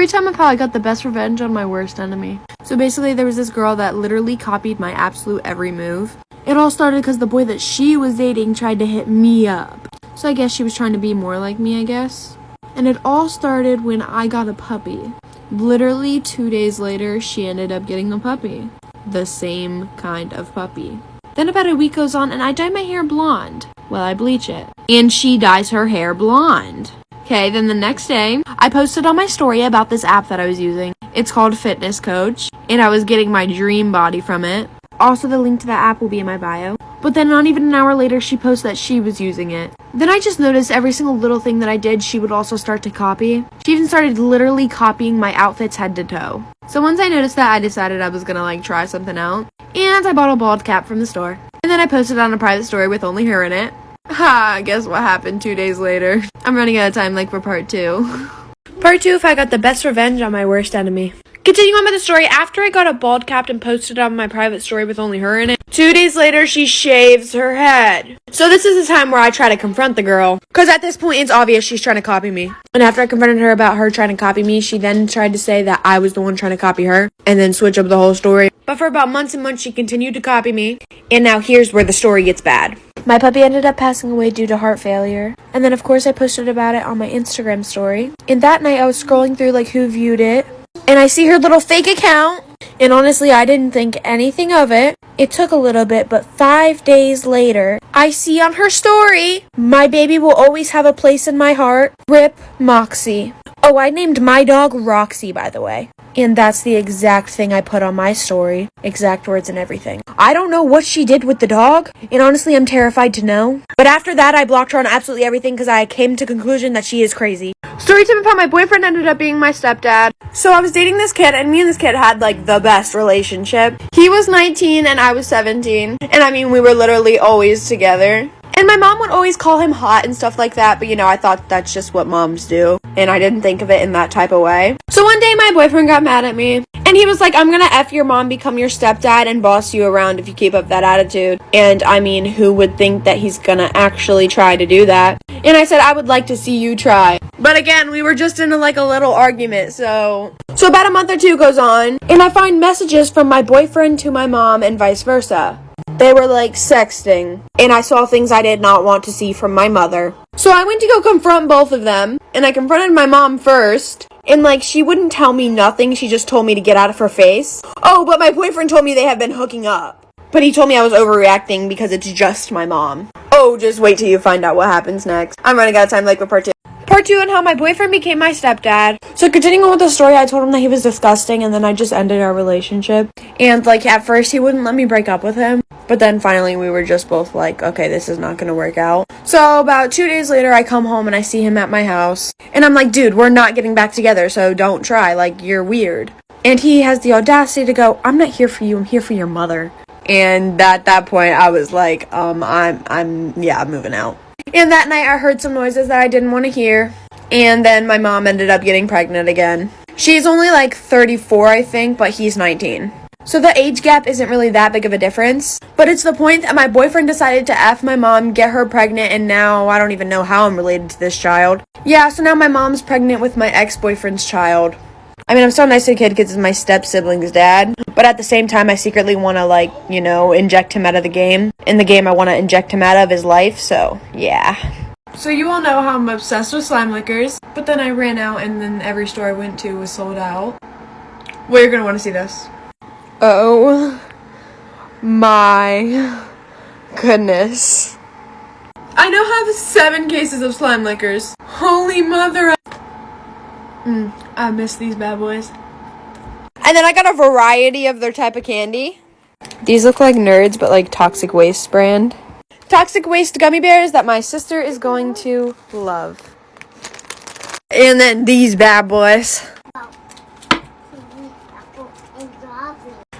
Story time of how I got the best revenge on my worst enemy. So basically there was this girl that literally copied my absolute every move. It all started because the boy that she was dating tried to hit me up. So I guess she was trying to be more like me, I guess. And it all started when I got a puppy. Literally 2 days later, she ended up getting a puppy. The same kind of puppy. Then about a week goes on and I dye my hair blonde. Well, I bleach it. And she dyes her hair blonde. Okay, then the next day, I posted on my story about this app that I was using. It's called Fitness Coach, and I was getting my dream body from it. Also, the link to that app will be in my bio. But then not even an hour later, she posted that she was using it. Then I just noticed every single little thing that I did, she would also start to copy. She even started literally copying my outfits head to toe. So once I noticed that, I decided I was gonna try something out. And I bought a bald cap from the store. And then I posted on a private story with only her in it. Ha, guess what happened 2 days later? I'm running out of time for part 2. Part 2, if I got the best revenge on my worst enemy. Continuing on with the story, after I got a bald cap and posted on my private story with only her in it, 2 days later, she shaves her head. So this is the time where I try to confront the girl. Because at this point, it's obvious she's trying to copy me. And after I confronted her about her trying to copy me, she then tried to say that I was the one trying to copy her. And then switch up the whole story. But for about months and months, she continued to copy me. And now here's where the story gets bad. My puppy ended up passing away due to heart failure. And then, of course, I posted about it on my Instagram story. And that night, I was scrolling through, who viewed it. And I see her little fake account. And honestly, I didn't think anything of it. It took a little bit, but 5 days later, I see on her story, my baby will always have a place in my heart. Rip Moxie. Oh, I named my dog Roxy, by the way. And that's the exact thing I put on my story. Exact words and everything. I don't know what she did with the dog, and honestly, I'm terrified to know. But after that, I blocked her on absolutely everything because I came to the conclusion that she is crazy. Story time about my boyfriend ended up being my stepdad. So I was dating this kid, and me and this kid had, the best relationship. He was 19, and I was 17. And I mean, we were literally always together. And my mom would always call him hot and stuff like that, but I thought that's just what moms do. And I didn't think of it in that type of way. So one day my boyfriend got mad at me. And he was like, I'm gonna F your mom, become your stepdad, and boss you around if you keep up that attitude. And I mean, who would think that he's gonna actually try to do that? And I said, I would like to see you try. But again, we were just in a little argument, so about a month or two goes on, and I find messages from my boyfriend to my mom and vice versa. They were sexting, and I saw things I did not want to see from my mother. So I went to go confront both of them, and I confronted my mom first, and she wouldn't tell me nothing, she just told me to get out of her face. Oh, but my boyfriend told me they have been hooking up. But he told me I was overreacting because it's just my mom. Oh, just wait till you find out what happens next. I'm running out of time for part 2. Part 2 on how my boyfriend became my stepdad. So continuing on with the story, I told him that he was disgusting, and then I just ended our relationship. And at first he wouldn't let me break up with him. But then finally we were just both okay, this is not gonna work out. So about 2 days later, I come home and I see him at my house. And I'm like, dude, we're not getting back together, so don't try. You're weird. And he has the audacity to go, I'm not here for you, I'm here for your mother. And at that point, I was I'm moving out. And that night, I heard some noises that I didn't want to hear. And then my mom ended up getting pregnant again. She's only 34, I think, but he's 19. So the age gap isn't really that big of a difference. But it's the point that my boyfriend decided to F my mom, get her pregnant, and now I don't even know how I'm related to this child. Yeah, so now my mom's pregnant with my ex-boyfriend's child. I mean, I'm so nice to the kid because it's my step-sibling's dad. But at the same time, I secretly want to, inject him out of the game. In the game, I want to inject him out of his life, so, yeah. So you all know how I'm obsessed with slime lickers. But then I ran out, and then every store I went to was sold out. Well, you're going to want to see this. Oh my goodness. I now have 7 cases of slime lickers. Holy mother. I miss these bad boys. And then I got a variety of their type of candy. These look like Nerds, but Toxic Waste brand. Toxic Waste gummy bears that my sister is going to love. And then these bad boys.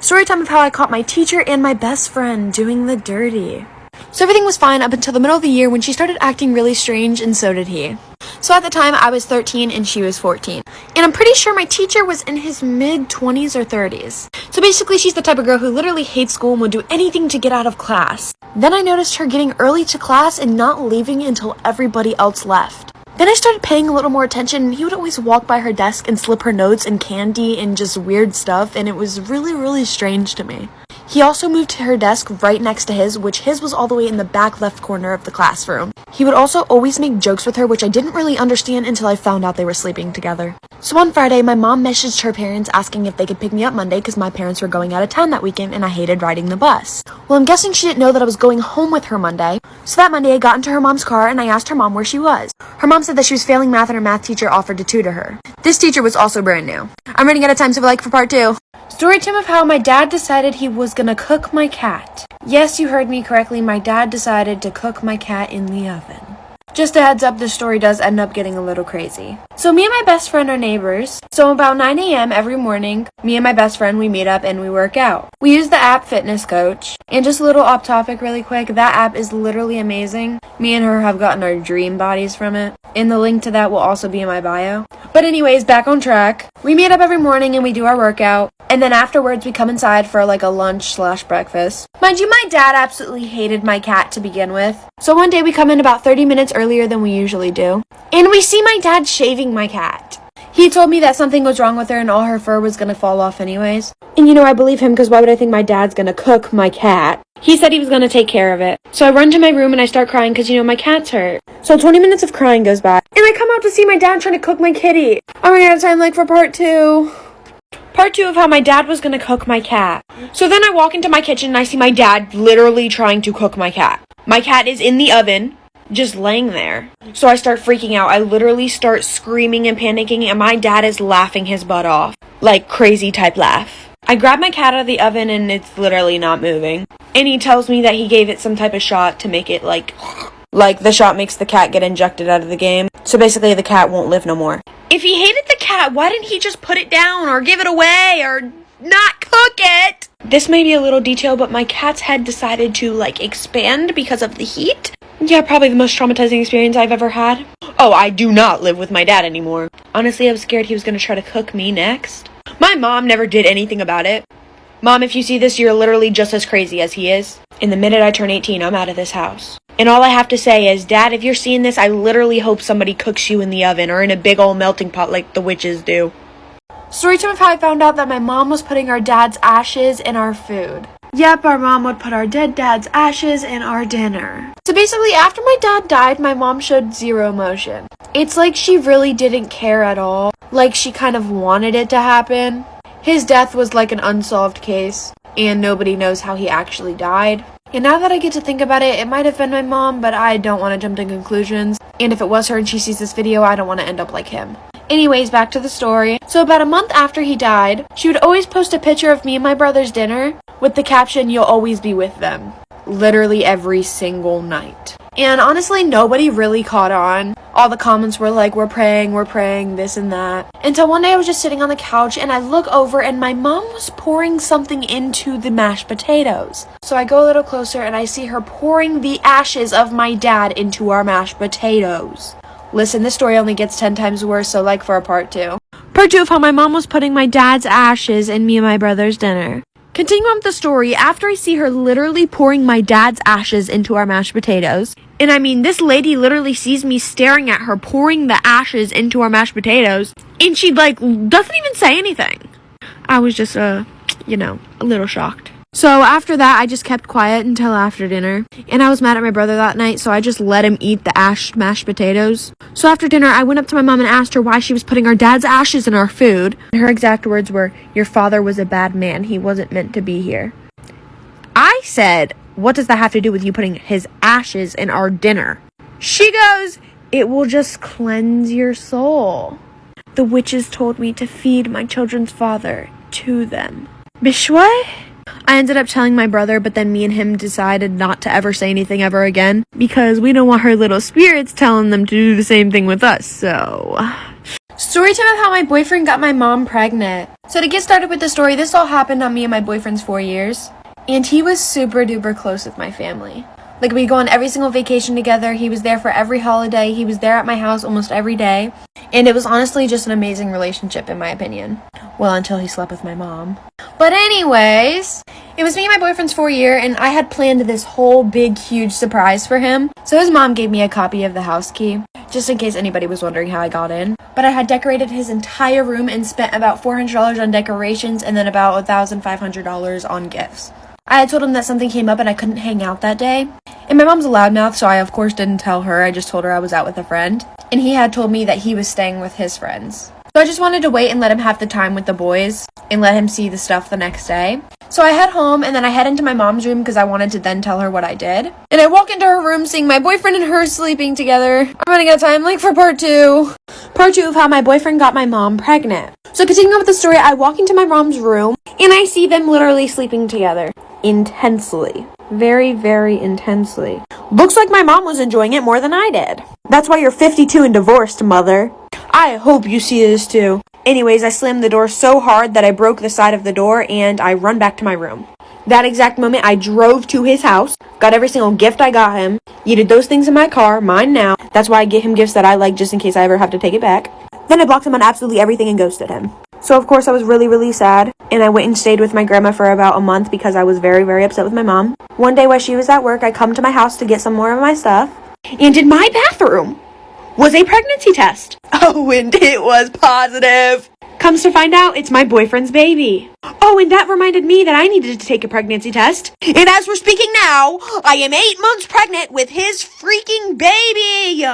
Story time of how I caught my teacher and my best friend doing the dirty. So everything was fine up until the middle of the year when she started acting really strange, and so did he. So at the time, I was 13 and she was 14. And I'm pretty sure my teacher was in his mid-20s or 30s. So basically, she's the type of girl who literally hates school and would do anything to get out of class. Then I noticed her getting early to class and not leaving until everybody else left. Then I started paying a little more attention, and he would always walk by her desk and slip her notes and candy and just weird stuff, and it was really, really strange to me. He also moved to her desk right next to his, which his was all the way in the back left corner of the classroom. He would also always make jokes with her, which I didn't really understand until I found out they were sleeping together. So on Friday, my mom messaged her parents asking if they could pick me up Monday because my parents were going out of town that weekend and I hated riding the bus. Well, I'm guessing she didn't know that I was going home with her Monday. So that Monday, I got into her mom's car and I asked her mom where she was. Her mom said that she was failing math and her math teacher offered to tutor her. This teacher was also brand new. I'm running out of time, so like for part 2. Story time of how my dad decided he was gonna cook my cat. Yes, you heard me correctly. My dad decided to cook my cat in the oven. Just a heads up, this story does end up getting a little crazy. So me and my best friend are neighbors. So about 9 a.m. every morning, me and my best friend, we meet up and we work out. We use the app Fitness Coach. And just a little off topic really quick, that app is literally amazing. Me and her have gotten our dream bodies from it. And the link to that will also be in my bio. But anyways, back on track. We meet up every morning and we do our workout. And then afterwards, we come inside for like a lunch/breakfast. Mind you, my dad absolutely hated my cat to begin with. So one day we come in about 30 minutes earlier than we usually do. And we see my dad shaving my cat. He told me that something was wrong with her and all her fur was gonna fall off anyways. And you know, I believe him because why would I think my dad's gonna cook my cat? He said he was gonna take care of it. So I run to my room and I start crying because, you know, my cat's hurt. So 20 minutes of crying goes by. And I come out to see my dad trying to cook my kitty. I'm running out of time like for part 2. Part 2 of how my dad was gonna cook my cat. So then I walk into my kitchen and I see my dad literally trying to cook my cat. My cat is in the oven, just laying there. So I start freaking out. I literally start screaming and panicking and my dad is laughing his butt off. Like crazy type laugh. I grab my cat out of the oven and it's literally not moving. And he tells me that he gave it some type of shot to make it like the shot makes the cat get injected out of the game. So basically the cat won't live no more. If he hated the cat, why didn't he just put it down or give it away or not cook it? This may be a little detail, but my cat's head decided to like expand because of the heat. Yeah, probably the most traumatizing experience I've ever had. Oh, I do not live with my dad anymore. Honestly, I was scared he was going to try to cook me next. My mom never did anything about it. Mom, if you see this, you're literally just as crazy as he is. And the minute I turn 18, I'm out of this house. And all I have to say is, Dad, if you're seeing this, I literally hope somebody cooks you in the oven or in a big old melting pot like the witches do. Storytime of how I found out that my mom was putting our dad's ashes in our food. Yep, our mom would put our dead dad's ashes in our dinner. So basically, after my dad died, my mom showed zero emotion. It's like she really didn't care at all. Like she kind of wanted it to happen. His death was like an unsolved case, and nobody knows how he actually died. And now that I get to think about it, it might have been my mom, but I don't want to jump to conclusions. And if it was her and she sees this video, I don't want to end up like him. Anyways, back to the story. So about a month after he died, she would always post a picture of me and my brother's dinner with the caption, "You'll always be with them." Literally every single night. And honestly, nobody really caught on. All the comments were like, we're praying, this and that. Until one day I was just sitting on the couch and I look over and my mom was pouring something into the mashed potatoes. So I go a little closer and I see her pouring the ashes of my dad into our mashed potatoes. Listen, this story only gets 10 times worse, so like for a part 2. Part 2 of how my mom was putting my dad's ashes in me and my brother's dinner. Continuing on with the story, after I see her literally pouring my dad's ashes into our mashed potatoes, and I mean, this lady literally sees me staring at her pouring the ashes into our mashed potatoes, and she like doesn't even say anything. I was just, a little shocked. So after that, I just kept quiet until after dinner, and I was mad at my brother that night, so I just let him eat the mashed potatoes. So after dinner, I went up to my mom and asked her why she was putting our dad's ashes in our food. And her exact words were, "Your father was a bad man. He wasn't meant to be here." I said, "What does that have to do with you putting his ashes in our dinner?" She goes, "It will just cleanse your soul. The witches told me to feed my children's father to them." Bish what? I ended up telling my brother, but then me and him decided not to ever say anything ever again because we don't want her little spirits telling them to do the same thing with us, so... Storytime of how my boyfriend got my mom pregnant. So to get started with the story, this all happened on me and my boyfriend's 4 years. And he was super duper close with my family. Like, we go on every single vacation together. He was there for every holiday. He was there at my house almost every day. And it was honestly just an amazing relationship, in my opinion. Well, until he slept with my mom. But anyways, it was me and my boyfriend's 4 year, and I had planned this whole big, huge surprise for him. So his mom gave me a copy of the house key. just in case anybody was wondering how I got in. But I had decorated his entire room and spent about $400 on decorations and then about $1,500 on gifts. I had told him that something came up and I couldn't hang out that day. And my mom's a loudmouth, so I of course didn't tell her. I just told her I was out with a friend. And he had told me that he was staying with his friends. So I just wanted to wait and let him have the time with the boys and let him see the stuff the next day. So I head home and then I head into my mom's room because I wanted to then tell her what I did. And I walk into her room seeing my boyfriend and her sleeping together. I'm running out of time, like for part 2. Part 2 of how my boyfriend got my mom pregnant. So continuing on with the story, I walk into my mom's room and I see them literally sleeping together. Intensely. Very, very intensely. Looks like my mom was enjoying it more than I did. That's why you're 52 and divorced, mother. I hope you see this too. Anyways, I slammed the door so hard that I broke the side of the door and I run back to my room. That exact moment, I drove to his house, got every single gift I got him, yeeted those things in my car, mine now. That's why I get him gifts that I like just in case I ever have to take it back. Then I blocked him on absolutely everything and ghosted him. So of course I was really, really sad, and I went and stayed with my grandma for about a month because I was very, very upset with my mom. One day while she was at work, I come to my house to get some more of my stuff, and in my bathroom was a pregnancy test. Oh, and it was positive. Comes to find out, it's my boyfriend's baby. Oh, and that reminded me that I needed to take a pregnancy test. And as we're speaking now, I am 8 months pregnant with his freaking baby.